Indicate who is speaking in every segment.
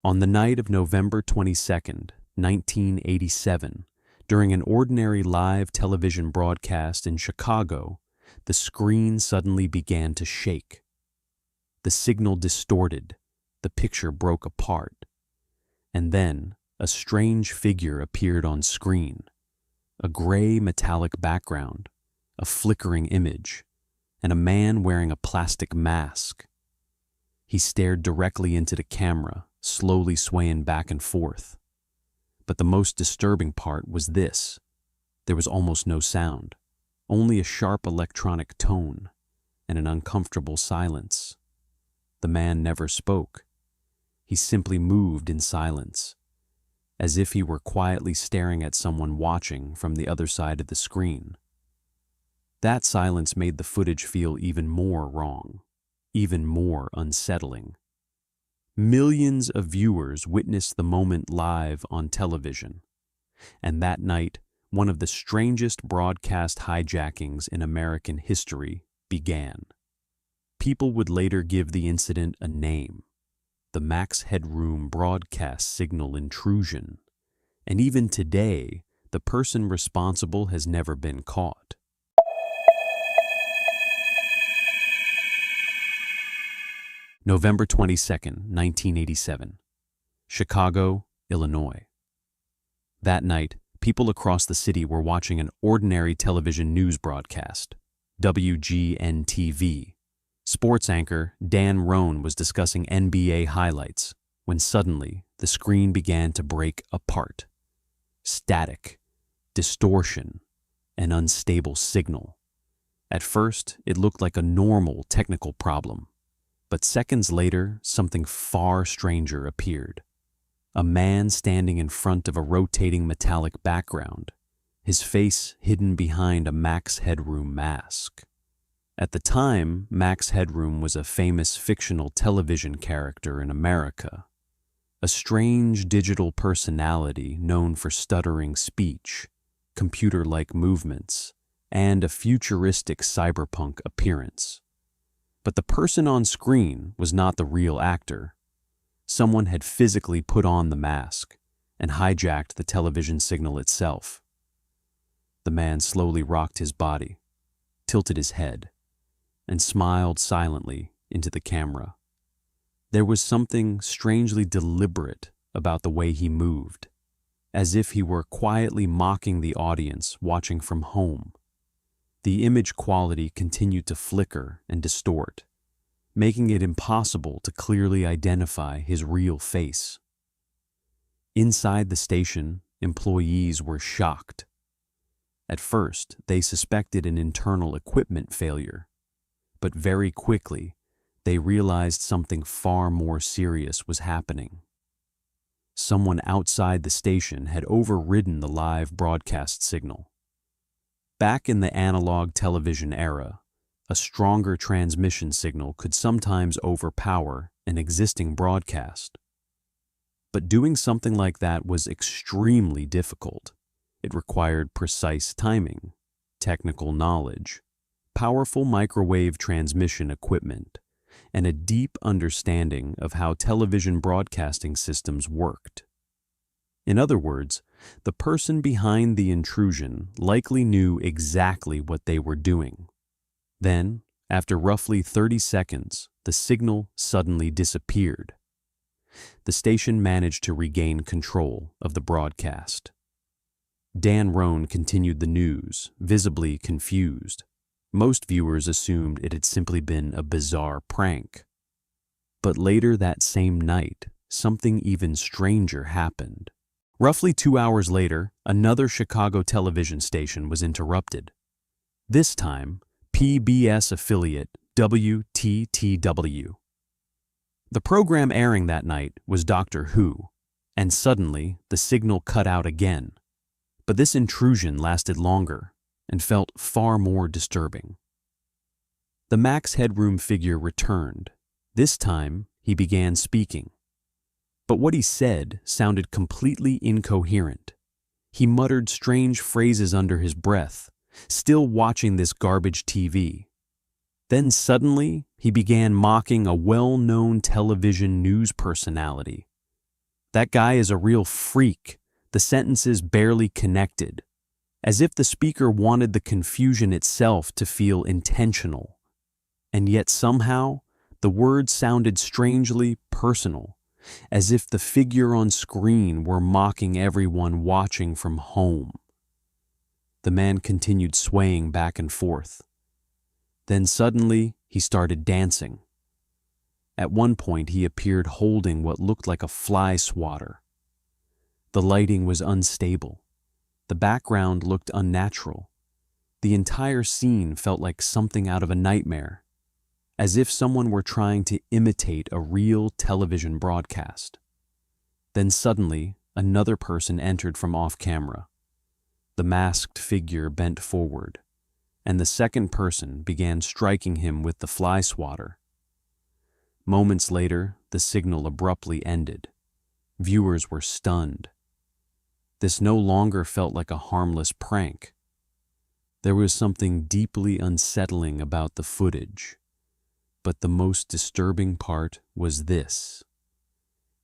Speaker 1: On the night of November 22nd, 1987, during an ordinary live television broadcast in Chicago, the screen suddenly began to shake. The signal distorted, the picture broke apart, and then a strange figure appeared on screen, a gray metallic background, a flickering image, and a man wearing a plastic mask. He stared directly into the camera, slowly swaying back and forth. But the most disturbing part was this. There was almost no sound, only a sharp electronic tone and an uncomfortable silence. The man never spoke. He simply moved in silence, as if he were quietly staring at someone watching from the other side of the screen. That silence made the footage feel even more wrong, even more unsettling. Millions of viewers witnessed the moment live on television, and that night, one of the strangest broadcast hijackings in American history began. People would later give the incident a name, the Max Headroom broadcast signal intrusion, and even today, the person responsible has never been caught. November 22nd, 1987, Chicago, Illinois. That night, people across the city were watching an ordinary television news broadcast, WGN-TV. Sports anchor Dan Roan was discussing NBA highlights when suddenly the screen began to break apart. Static, distortion, an unstable signal. At first, it looked like a normal technical problem. But seconds later, something far stranger appeared. A man standing in front of a rotating metallic background, his face hidden behind a Max Headroom mask. At the time, Max Headroom was a famous fictional television character in America, a strange digital personality known for stuttering speech, computer-like movements, and a futuristic cyberpunk appearance. But the person on screen was not the real actor. Someone had physically put on the mask and hijacked the television signal itself. The man slowly rocked his body, tilted his head, and smiled silently into the camera. There was something strangely deliberate about the way he moved, as if he were quietly mocking the audience watching from home. The image quality continued to flicker and distort, making it impossible to clearly identify his real face. Inside the station, employees were shocked. At first, they suspected an internal equipment failure, but very quickly, they realized something far more serious was happening. Someone outside the station had overridden the live broadcast signal. Back in the analog television era, a stronger transmission signal could sometimes overpower an existing broadcast. But doing something like that was extremely difficult. It required precise timing, technical knowledge, powerful microwave transmission equipment, and a deep understanding of how television broadcasting systems worked. In other words, the person behind the intrusion likely knew exactly what they were doing. Then, after roughly 30 seconds, the signal suddenly disappeared. The station managed to regain control of the broadcast. Dan Roan continued the news, visibly confused. Most viewers assumed it had simply been a bizarre prank. But later that same night, something even stranger happened. Roughly 2 hours later, another Chicago television station was interrupted. This time, PBS affiliate WTTW. The program airing that night was Doctor Who, and suddenly the signal cut out again. But this intrusion lasted longer and felt far more disturbing. The Max Headroom figure returned. This time, he began speaking. But what he said sounded completely incoherent. He muttered strange phrases under his breath, still watching this garbage TV. Then suddenly, he began mocking a well-known television news personality. That guy is a real freak. The sentences barely connected, as if the speaker wanted the confusion itself to feel intentional. And yet somehow, the words sounded strangely personal, as if the figure on screen were mocking everyone watching from home. The man continued swaying back and forth. Then suddenly, he started dancing. At one point, he appeared holding what looked like a fly swatter. The lighting was unstable. The background looked unnatural. The entire scene felt like something out of a nightmare, as if someone were trying to imitate a real television broadcast. Then suddenly, another person entered from off-camera. The masked figure bent forward, and the second person began striking him with the fly swatter. Moments later, the signal abruptly ended. Viewers were stunned. This no longer felt like a harmless prank. There was something deeply unsettling about the footage. But the most disturbing part was this.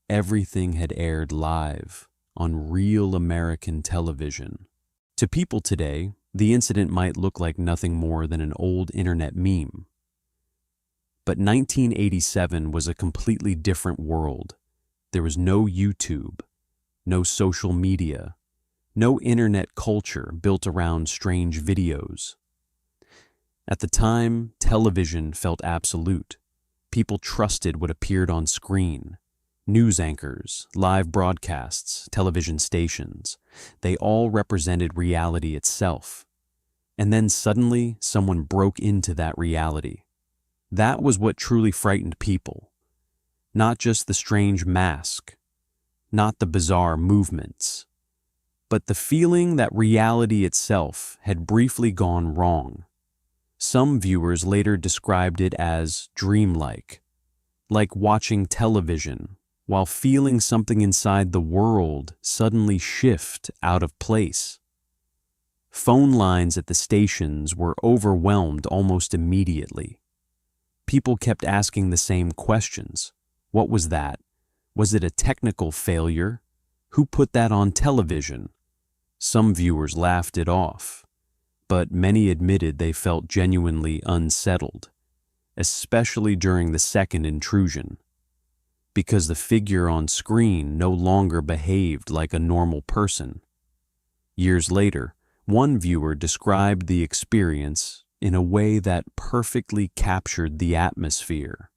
Speaker 1: Everything had aired live on real American television. To people today, the incident might look like nothing more than an old internet meme. But 1987 was a completely different world. There was no YouTube, no social media, no internet culture built around strange videos. At the time, television felt absolute. People trusted what appeared on screen. News anchors, live broadcasts, television stations, they all represented reality itself. And then suddenly, someone broke into that reality. That was what truly frightened people. Not just the strange mask, not the bizarre movements, but the feeling that reality itself had briefly gone wrong. Some viewers later described it as dreamlike, like watching television while feeling something inside the world suddenly shift out of place. Phone lines at the stations were overwhelmed almost immediately. People kept asking the same questions. What was that? Was it a technical failure? Who put that on television? Some viewers laughed it off, but many admitted they felt genuinely unsettled, especially during the second intrusion, because the figure on screen no longer behaved like a normal person. Years later, one viewer described the experience in a way that perfectly captured the atmosphere.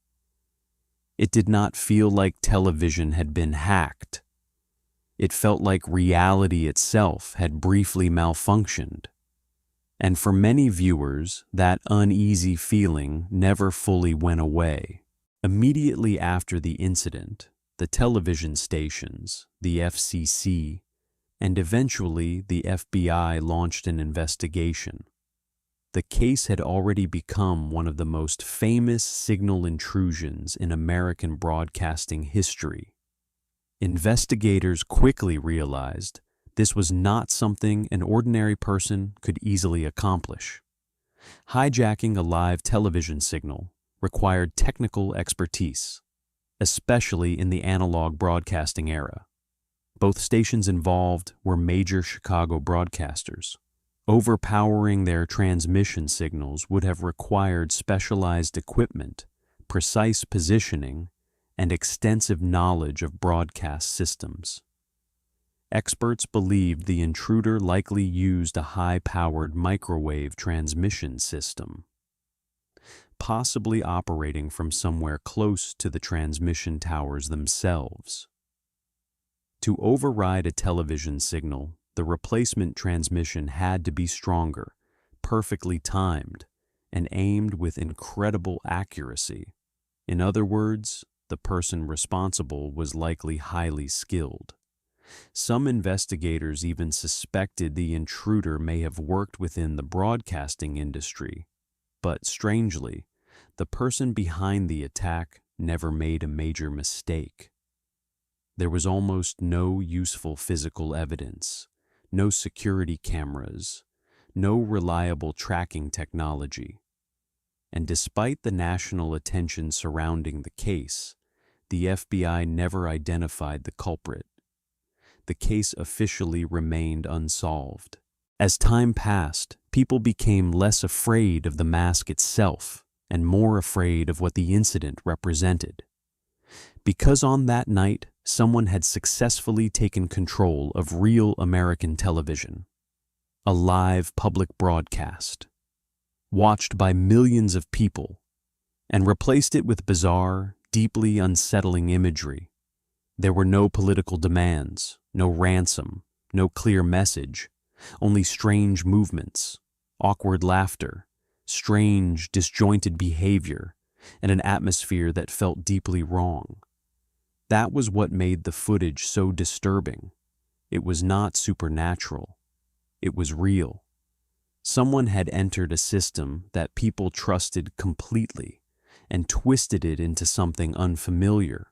Speaker 1: It did not feel like television had been hacked. It felt like reality itself had briefly malfunctioned. And for many viewers, that uneasy feeling never fully went away. Immediately after the incident, the television stations, the FCC, and eventually the FBI launched an investigation. The case had already become one of the most famous signal intrusions in American broadcasting history. Investigators quickly realized this was not something an ordinary person could easily accomplish. Hijacking a live television signal required technical expertise, especially in the analog broadcasting era. Both stations involved were major Chicago broadcasters. Overpowering their transmission signals would have required specialized equipment, precise positioning, and extensive knowledge of broadcast systems. Experts believed the intruder likely used a high-powered microwave transmission system, possibly operating from somewhere close to the transmission towers themselves. To override a television signal, the replacement transmission had to be stronger, perfectly timed, and aimed with incredible accuracy. In other words, the person responsible was likely highly skilled. Some investigators even suspected the intruder may have worked within the broadcasting industry, but strangely, the person behind the attack never made a major mistake. There was almost no useful physical evidence, no security cameras, no reliable tracking technology. And despite the national attention surrounding the case, the FBI never identified the culprit. The case officially remained unsolved. As time passed, people became less afraid of the mask itself and more afraid of what the incident represented. Because on that night, someone had successfully taken control of real American television, a live public broadcast, watched by millions of people, and replaced it with bizarre, deeply unsettling imagery. There were no political demands, no ransom, no clear message, only strange movements, awkward laughter, strange, disjointed behavior, and an atmosphere that felt deeply wrong. That was what made the footage so disturbing. It was not supernatural. It was real. Someone had entered a system that people trusted completely and twisted it into something unfamiliar.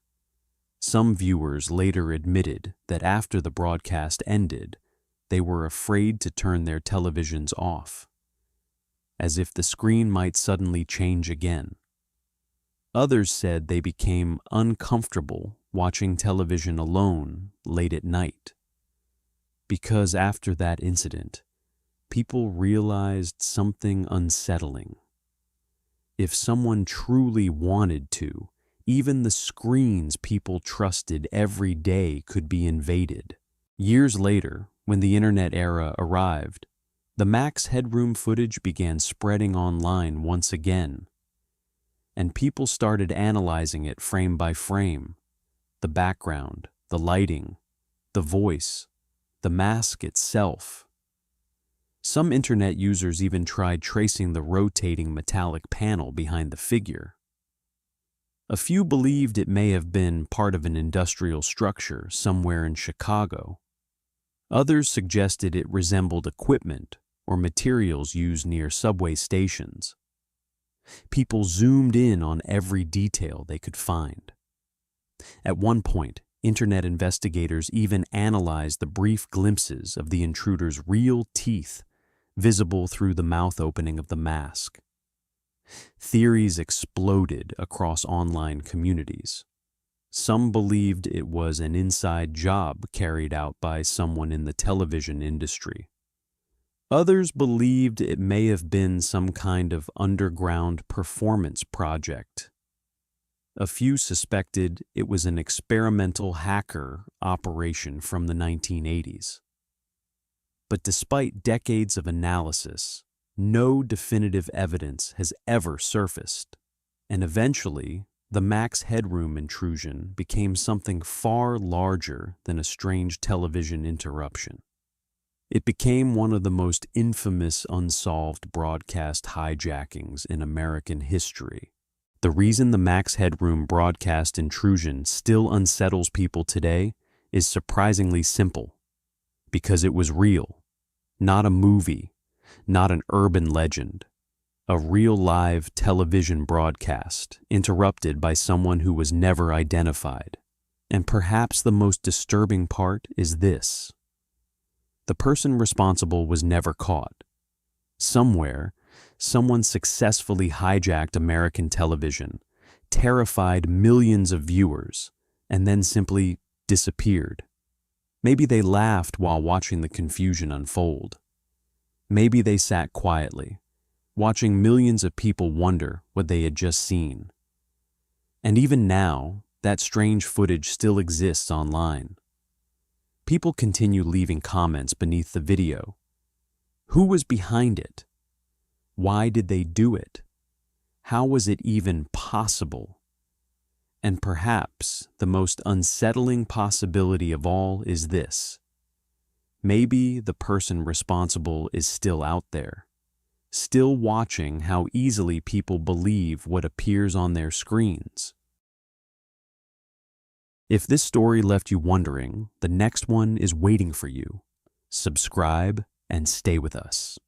Speaker 1: Some viewers later admitted that after the broadcast ended, they were afraid to turn their televisions off, as if the screen might suddenly change again. Others said they became uncomfortable watching television alone late at night, because after that incident, people realized something unsettling. If someone truly wanted to, even the screens people trusted every day could be invaded. Years later, when the internet era arrived, the Max Headroom footage began spreading online once again, and people started analyzing it frame by frame. The background, the lighting, the voice, the mask itself. Some internet users even tried tracing the rotating metallic panel behind the figure. A few believed it may have been part of an industrial structure somewhere in Chicago. Others suggested it resembled equipment or materials used near subway stations. People zoomed in on every detail they could find. At one point, internet investigators even analyzed the brief glimpses of the intruder's real teeth visible through the mouth opening of the mask. Theories exploded across online communities. Some believed it was an inside job carried out by someone in the television industry. Others believed it may have been some kind of underground performance project. A few suspected it was an experimental hacker operation from the 1980s. But despite decades of analysis, no definitive evidence has ever surfaced, and eventually, the Max Headroom intrusion became something far larger than a strange television interruption. It became one of the most infamous unsolved broadcast hijackings in American history. The reason the Max Headroom broadcast intrusion still unsettles people today is surprisingly simple. Because it was real, not a movie, not an urban legend. A real live television broadcast interrupted by someone who was never identified. And perhaps the most disturbing part is this. The person responsible was never caught. Somewhere, someone successfully hijacked American television, terrified millions of viewers, and then simply disappeared. Maybe they laughed while watching the confusion unfold. Maybe they sat quietly, watching millions of people wonder what they had just seen. And even now, that strange footage still exists online. People continue leaving comments beneath the video. Who was behind it? Why did they do it? How was it even possible? And perhaps the most unsettling possibility of all is this. Maybe the person responsible is still out there, still watching how easily people believe what appears on their screens. If this story left you wondering, the next one is waiting for you. Subscribe and stay with us.